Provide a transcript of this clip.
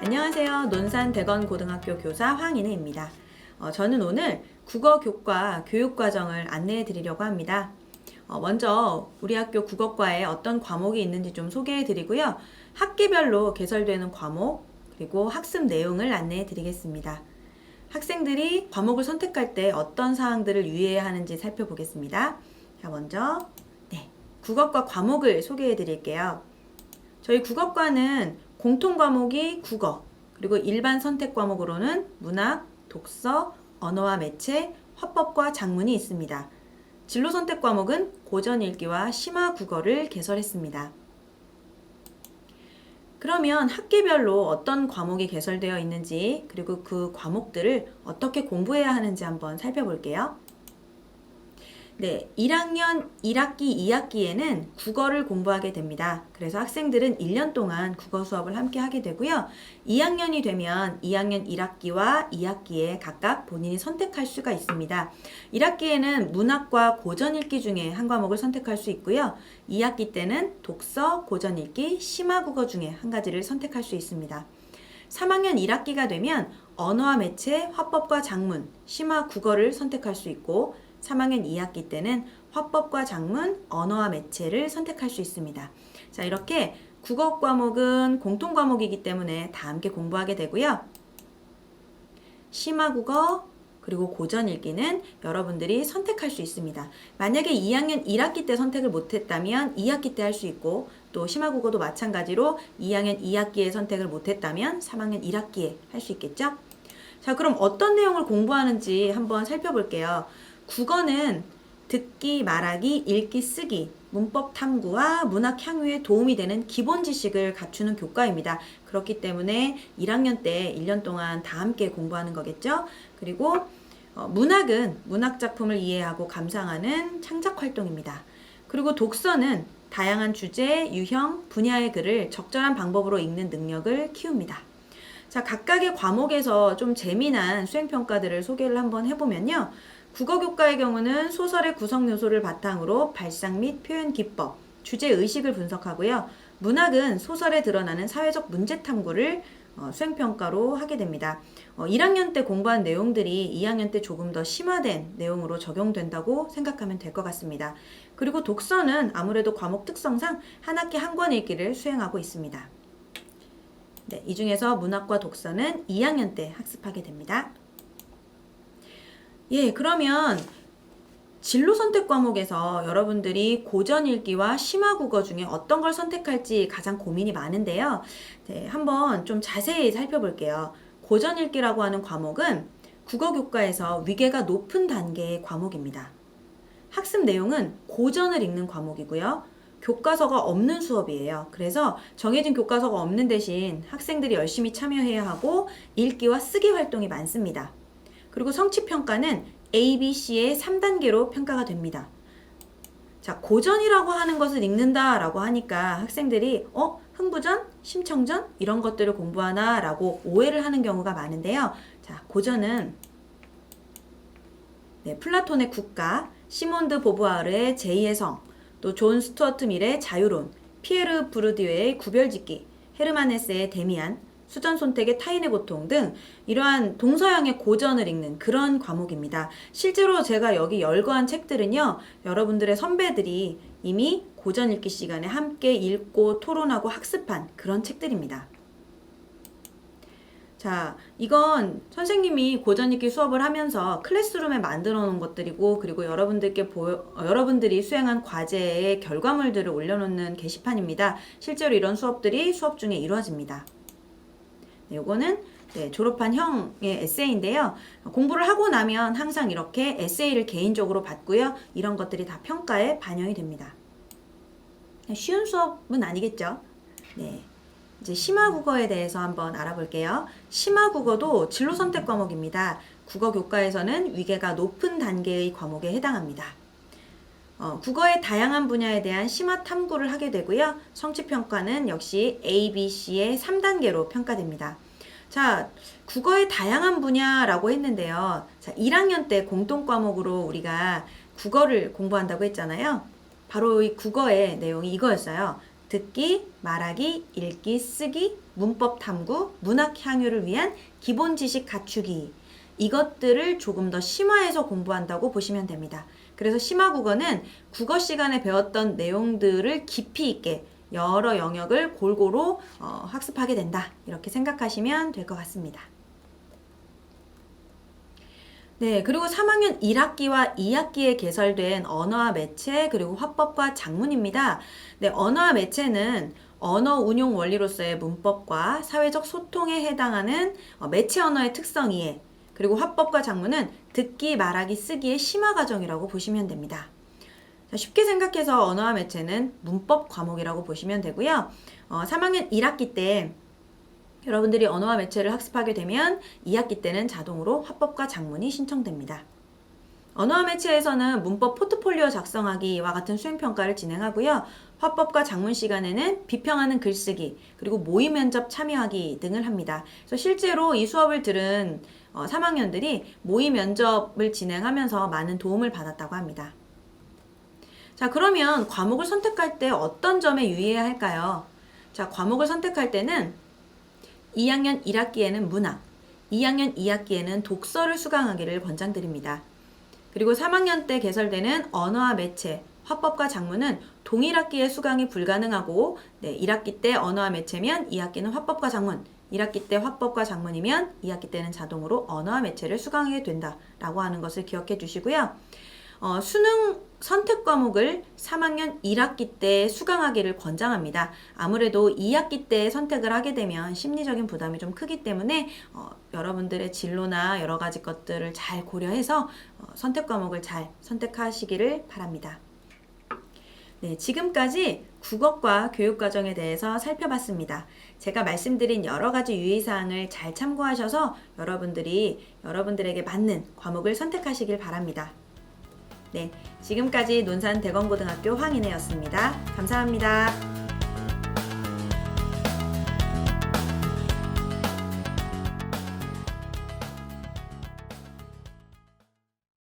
안녕하세요. 논산대건고등학교 교사 황인혜입니다. 저는 오늘 국어교과 교육과정을 안내해 드리려고 합니다. 먼저 우리 학교 국어과에 어떤 과목이 있는지 좀 소개해 드리고요. 학기별로 개설되는 과목, 그리고 학습 내용을 안내해 드리겠습니다. 학생들이 과목을 선택할 때 어떤 사항들을 유의해야 하는지 살펴보겠습니다. 자, 먼저 국어과 과목을 소개해 드릴게요. 저희 국어과는 공통 과목이 국어, 그리고 일반 선택 과목으로는 문학, 독서, 언어와 매체, 화법과 작문이 있습니다. 진로 선택 과목은 고전 읽기와 심화 국어를 개설했습니다. 그러면 학기별로 어떤 과목이 개설되어 있는지, 그리고 그 과목들을 어떻게 공부해야 하는지 한번 살펴볼게요. 1학년 1학기, 2학기에는 국어를 공부하게 됩니다. 그래서 학생들은 1년 동안 국어 수업을 함께 하게 되고요. 2학년이 되면 2학년 1학기와 2학기에 각각 본인이 선택할 수가 있습니다. 1학기에는 문학과 고전 읽기 중에 한 과목을 선택할 수 있고요. 2학기 때는 독서, 고전 읽기, 심화 국어 중에 한 가지를 선택할 수 있습니다. 3학년 1학기가 되면 언어와 매체, 화법과 작문, 심화 국어를 선택할 수 있고 3학년 2학기 때는 화법과 작문, 언어와 매체를 선택할 수 있습니다. 자, 이렇게 국어 과목은 공통 과목이기 때문에 다 함께 공부하게 되고요. 심화 국어, 그리고 고전 읽기는 여러분들이 선택할 수 있습니다. 만약에 2학년 1학기 때 선택을 못했다면 2학기 때 할 수 있고, 또 심화 국어도 마찬가지로 2학년 2학기에 선택을 못했다면 3학년 1학기에 할 수 있겠죠? 자, 그럼 어떤 내용을 공부하는지 한번 살펴볼게요. 국어는 듣기, 말하기, 읽기, 쓰기, 문법 탐구와 문학 향유에 도움이 되는 기본 지식을 갖추는 교과입니다. 그렇기 때문에 1학년 때 1년 동안 다 함께 공부하는 거겠죠. 그리고 문학은 문학 작품을 이해하고 감상하는 창작 활동입니다. 그리고 독서는 다양한 주제, 유형, 분야의 글을 적절한 방법으로 읽는 능력을 키웁니다. 자, 각각의 과목에서 좀 재미난 수행평가들을 소개를 한번 해보면요. 국어교과의 경우는 소설의 구성 요소를 바탕으로 발상 및 표현 기법, 주제의식을 분석하고요. 문학은 소설에 드러나는 사회적 문제 탐구를 수행평가로 하게 됩니다. 1학년 때 공부한 내용들이 2학년 때 조금 더 심화된 내용으로 적용된다고 생각하면 될 것 같습니다. 그리고 독서는 아무래도 과목 특성상 한 학기 한 권 읽기를 수행하고 있습니다. 이 중에서 문학과 독서는 2학년 때 학습하게 됩니다. 그러면 진로 선택 과목에서 여러분들이 고전 읽기와 심화 국어 중에 어떤 걸 선택할지 가장 고민이 많은데요. 한번 좀 자세히 살펴볼게요. 고전 읽기라고 하는 과목은 국어 교과에서 위계가 높은 단계의 과목입니다. 학습 내용은 고전을 읽는 과목이고요. 교과서가 없는 수업이에요. 그래서 정해진 교과서가 없는 대신 학생들이 열심히 참여해야 하고 읽기와 쓰기 활동이 많습니다. 그리고 성취평가는 A, B, C의 3단계로 평가가 됩니다. 자, 고전이라고 하는 것을 읽는다라고 하니까 학생들이 흥부전, 심청전 이런 것들을 공부하나 라고 오해를 하는 경우가 많은데요. 자, 고전은 플라톤의 국가, 시몬드 보부아르의 제2의 성, 또 존 스튜어트 밀의 자유론, 피에르 부르디유의 구별짓기, 헤르만 헤세의 데미안, 수전 손택의 타인의 고통 등 이러한 동서양의 고전을 읽는 그런 과목입니다. 실제로 제가 여기 열거한 책들은요, 여러분들의 선배들이 이미 고전 읽기 시간에 함께 읽고 토론하고 학습한 그런 책들입니다. 자, 이건 선생님이 고전 읽기 수업을 하면서 클래스룸에 만들어 놓은 것들이고, 그리고 여러분들이 수행한 과제의 결과물들을 올려놓는 게시판입니다. 실제로 이런 수업들이 수업 중에 이루어집니다. 요거는 졸업한 형의 에세이인데요. 공부를 하고 나면 항상 이렇게 에세이를 개인적으로 받고요. 이런 것들이 다 평가에 반영이 됩니다. 쉬운 수업은 아니겠죠? 이제 심화 국어에 대해서 한번 알아볼게요. 심화 국어도 진로 선택 과목입니다. 국어 교과에서는 위계가 높은 단계의 과목에 해당합니다. 국어의 다양한 분야에 대한 심화 탐구를 하게 되고요. 성취평가는 역시 A, B, C의 3단계로 평가됩니다. 자, 국어의 다양한 분야라고 했는데요. 자, 1학년 때 공통 과목으로 우리가 국어를 공부한다고 했잖아요. 바로 이 국어의 내용이 이거였어요. 듣기, 말하기, 읽기, 쓰기, 문법 탐구, 문학 향유를 위한 기본 지식 갖추기. 이것들을 조금 더 심화해서 공부한다고 보시면 됩니다. 그래서 심화국어는 국어 시간에 배웠던 내용들을 깊이 있게 여러 영역을 골고루 학습하게 된다. 이렇게 생각하시면 될 것 같습니다. 네, 그리고 3학년 1학기와 2학기에 개설된 언어와 매체 그리고 화법과 작문입니다. 네, 언어와 매체는 언어 운용 원리로서의 문법과 사회적 소통에 해당하는 매체 언어의 특성 이해, 그리고 화법과 작문은 듣기, 말하기, 쓰기의 심화 과정이라고 보시면 됩니다. 자, 쉽게 생각해서 언어와 매체는 문법 과목이라고 보시면 되고요. 3학년 1학기 때 여러분들이 언어와 매체를 학습하게 되면 2학기 때는 자동으로 화법과 작문이 신청됩니다. 언어와 매체에서는 문법 포트폴리오 작성하기와 같은 수행평가를 진행하고요. 화법과 작문 시간에는 비평하는 글쓰기, 그리고 모의 면접 참여하기 등을 합니다. 그래서 실제로 이 수업을 들은 3학년들이 모의 면접을 진행하면서 많은 도움을 받았다고 합니다. 자, 그러면 과목을 선택할 때 어떤 점에 유의해야 할까요? 자, 과목을 선택할 때는 2학년 1학기에는 문학, 2학년 2학기에는 독서를 수강하기를 권장드립니다. 그리고 3학년 때 개설되는 언어와 매체, 화법과 작문은 동일 학기에 수강이 불가능하고 1학기 때 언어와 매체면 2학기는 화법과 작문, 1학기 때 화법과 작문이면 2학기 때는 자동으로 언어와 매체를 수강하게 된다라고 하는 것을 기억해 주시고요. 수능 선택 과목을 3학년 1학기 때 수강하기를 권장합니다. 아무래도 2학기 때 선택을 하게 되면 심리적인 부담이 좀 크기 때문에 여러분들의 진로나 여러 가지 것들을 잘 고려해서 선택 과목을 잘 선택하시기를 바랍니다. 네, 지금까지 국어과 교육과정에 대해서 살펴봤습니다. 제가 말씀드린 여러 가지 유의사항을 잘 참고하셔서 여러분들에게 맞는 과목을 선택하시길 바랍니다. 네, 지금까지 논산 대건고등학교 황인혜였습니다. 감사합니다.